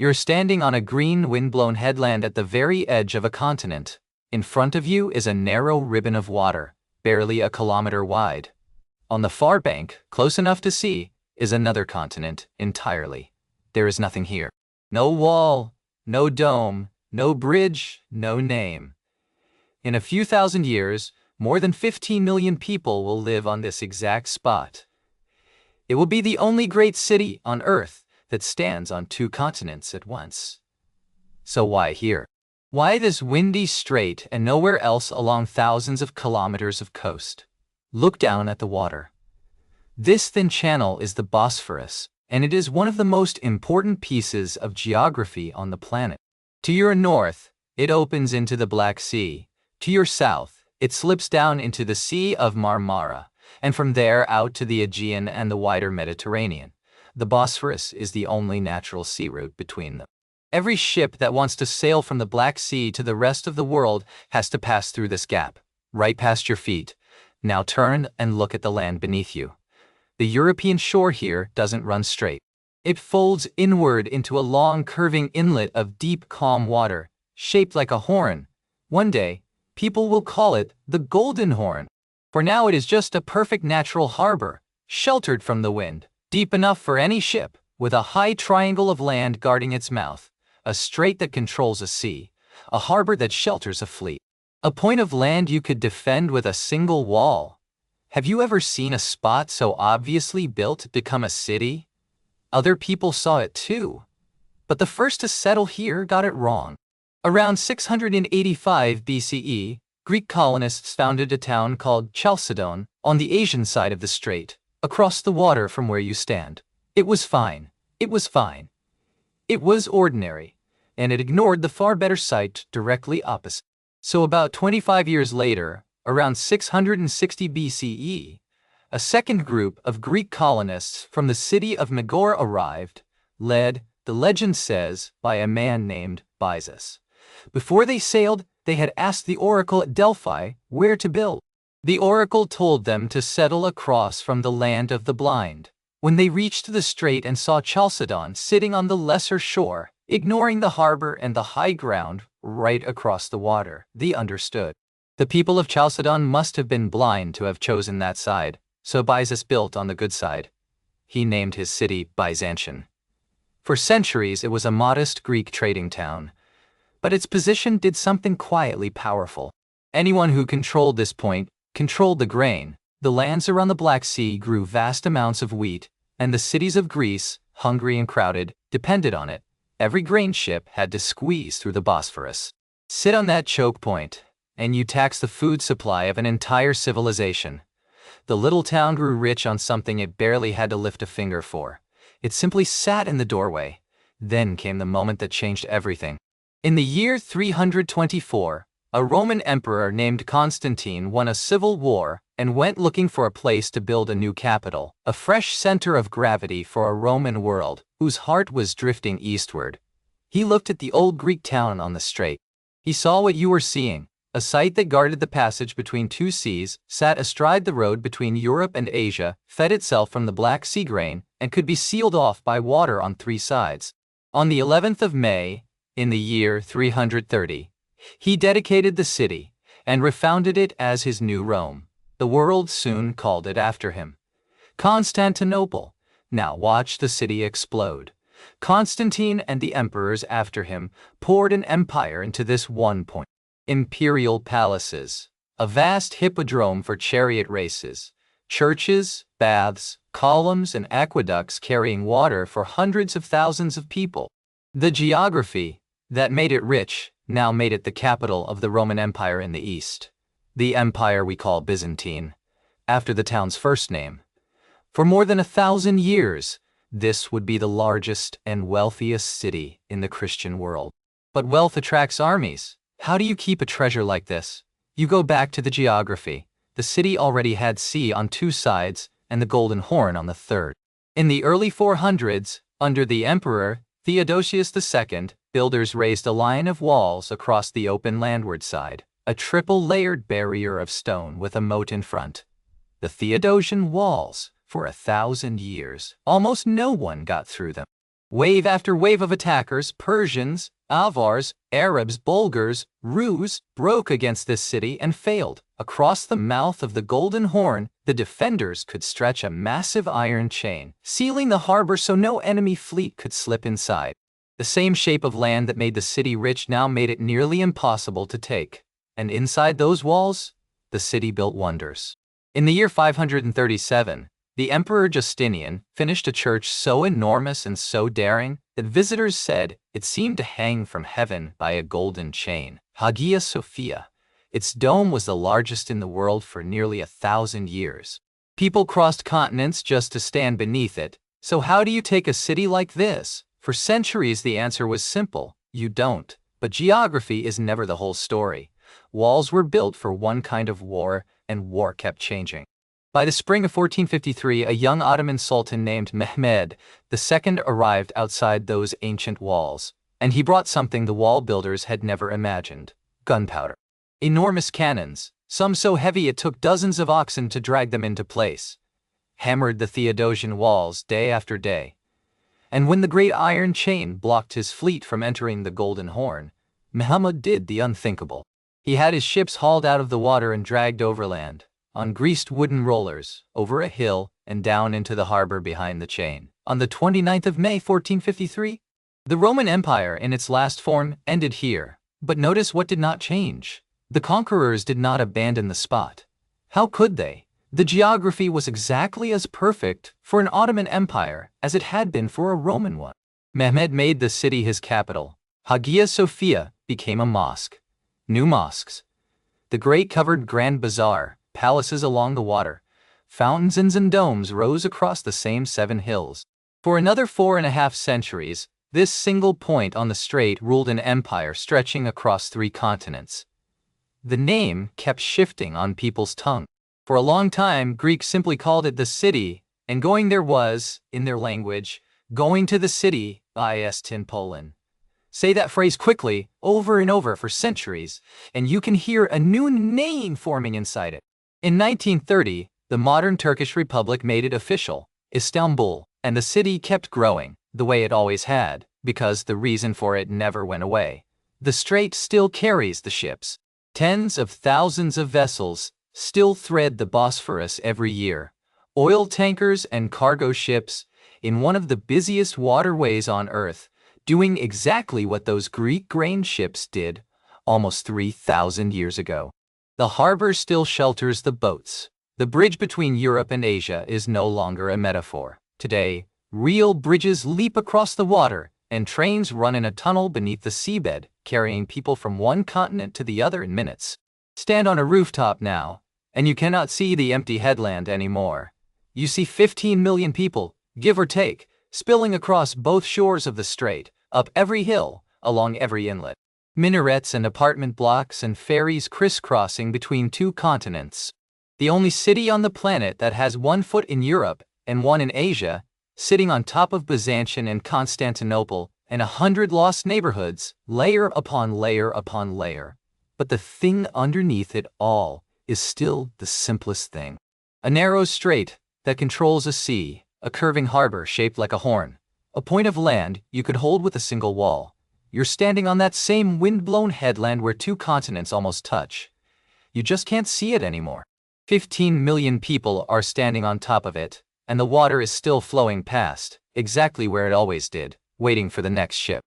You're standing on a green windblown headland at the very edge of a continent. In front of you is a narrow ribbon of water, barely a kilometer wide. On the far bank, close enough to see, is another continent entirely. There is nothing here. No wall, no dome, no bridge, no name. In a few thousand years, more than 15 million people will live on this exact spot. It will be the only great city on Earth that stands on two continents at once. So why here? Why this windy strait and nowhere else along thousands of kilometers of coast? Look down at the water. This thin channel is the Bosphorus, and it is one of the most important pieces of geography on the planet. To your north, it opens into the Black Sea. To your south, it slips down into the Sea of Marmara, and from there out to the Aegean and the wider Mediterranean. The Bosphorus is the only natural sea route between them. Every ship that wants to sail from the Black Sea to the rest of the world has to pass through this gap, right past your feet. Now turn and look at the land beneath you. The European shore here doesn't run straight. It folds inward into a long curving inlet of deep calm water, shaped like a horn. One day, people will call it the Golden Horn. For now it is just a perfect natural harbor, sheltered from the wind, deep enough for any ship, with a high triangle of land guarding its mouth, a strait that controls a sea, a harbor that shelters a fleet, a point of land you could defend with a single wall. Have you ever seen a spot so obviously built to become a city? Other people saw it too, but the first to settle here got it wrong. Around 685 BCE, Greek colonists founded a town called Chalcedon on the Asian side of the strait, across the water from where you stand. It was fine. It was fine. It was ordinary, and it ignored the far better site directly opposite. So about 25 years later, around 660 BCE, a second group of Greek colonists from the city of Megara arrived, led, the legend says, by a man named Byzantium. Before they sailed, they had asked the oracle at Delphi where to build. The oracle told them to settle across from the land of the blind. When they reached the strait and saw Chalcedon sitting on the lesser shore, ignoring the harbor and the high ground right across the water, they understood. The people of Chalcedon must have been blind to have chosen that side, so Byzantium built on the good side. He named his city Byzantion. For centuries it was a modest Greek trading town, but its position did something quietly powerful. Anyone who controlled this point controlled the grain. The lands around the Black Sea grew vast amounts of wheat, and the cities of Greece, hungry and crowded, depended on it. Every grain ship had to squeeze through the Bosphorus. Sit on that choke point, and you tax the food supply of an entire civilization. The little town grew rich on something it barely had to lift a finger for. It simply sat in the doorway. Then came the moment that changed everything. In the year 324, a Roman emperor named Constantine won a civil war and went looking for a place to build a new capital, a fresh center of gravity for a Roman world whose heart was drifting eastward. He looked at the old Greek town on the strait. He saw what you were seeing, a site that guarded the passage between two seas, sat astride the road between Europe and Asia, fed itself from the Black Sea grain, and could be sealed off by water on three sides. On the 11th of May, in the year 330, he dedicated the city and refounded it as his new Rome. The world soon called it after him. Constantinople. Now watch the city explode. Constantine and the emperors after him poured an empire into this one point. Imperial palaces, a vast hippodrome for chariot races, churches, baths, columns, and aqueducts carrying water for hundreds of thousands of people. The geography that made it rich now made it the capital of the Roman Empire in the east, the empire we call Byzantine, after the town's first name. For more than 1,000 years, this would be the largest and wealthiest city in the Christian world. But wealth attracts armies. How do you keep a treasure like this? You go back to the geography. The city already had sea on two sides and the Golden Horn on the third. In the early 400s, under the Emperor Theodosius II, builders raised a line of walls across the open landward side, a triple-layered barrier of stone with a moat in front. The Theodosian Walls. For 1,000 years, almost no one got through them. Wave after wave of attackers, Persians, Avars, Arabs, Bulgars, Rus, broke against this city and failed. Across the mouth of the Golden Horn, the defenders could stretch a massive iron chain, sealing the harbor so no enemy fleet could slip inside. The same shape of land that made the city rich now made it nearly impossible to take. And inside those walls, the city built wonders. In the year 537, the Emperor Justinian finished a church so enormous and so daring that visitors said it seemed to hang from heaven by a golden chain. Hagia Sophia. Its dome was the largest in the world for nearly 1,000 years. People crossed continents just to stand beneath it. So how do you take a city like this? For centuries the answer was simple: you don't. But geography is never the whole story. Walls were built for one kind of war, and war kept changing. By the spring of 1453, a young Ottoman sultan named Mehmed II arrived outside those ancient walls, and he brought something the wall builders had never imagined: gunpowder. Enormous cannons, some so heavy it took dozens of oxen to drag them into place, hammered the Theodosian Walls day after day. And when the great iron chain blocked his fleet from entering the Golden Horn, Muhammad did the unthinkable. He had his ships hauled out of the water and dragged overland, on greased wooden rollers, over a hill and down into the harbor behind the chain. On the 29th of May 1453, the Roman Empire in its last form ended here. But notice what did not change. The conquerors did not abandon the spot. How could they? The geography was exactly as perfect for an Ottoman empire as it had been for a Roman one. Mehmed made the city his capital. Hagia Sophia became a mosque. New mosques. The great covered Grand Bazaar, palaces along the water, fountains and domes rose across the same 7 hills. For another 4.5 centuries, this single point on the strait ruled an empire stretching across 3 continents. The name kept shifting on people's tongue. For a long time, Greeks simply called it the city, and going there was, in their language, going to the city, ist in Poland. Say that phrase quickly, over and over for centuries, and you can hear a new name forming inside it. In 1930, the modern Turkish Republic made it official, Istanbul, and the city kept growing, the way it always had, because the reason for it never went away. The strait still carries the ships. Tens of thousands of vessels still thread the Bosphorus every year. Oil tankers and cargo ships, in one of the busiest waterways on Earth, doing exactly what those Greek grain ships did almost 3,000 years ago. The harbor still shelters the boats. The bridge between Europe and Asia is no longer a metaphor. Today, real bridges leap across the water, and trains run in a tunnel beneath the seabed, carrying people from one continent to the other in minutes. Stand on a rooftop now, and you cannot see the empty headland anymore. You see 15 million people, give or take, spilling across both shores of the strait, up every hill, along every inlet. Minarets and apartment blocks and ferries crisscrossing between 2 continents. The only city on the planet that has 1 foot in Europe and 1 in Asia, sitting on top of Byzantion and Constantinople, and 100 lost neighborhoods, layer upon layer upon layer. But the thing underneath it all is still the simplest thing. A narrow strait that controls a sea, a curving harbor shaped like a horn, a point of land you could hold with a single wall. You're standing on that same windblown headland where 2 continents almost touch. You just can't see it anymore. 15 million people are standing on top of it, and the water is still flowing past, exactly where it always did, waiting for the next ship.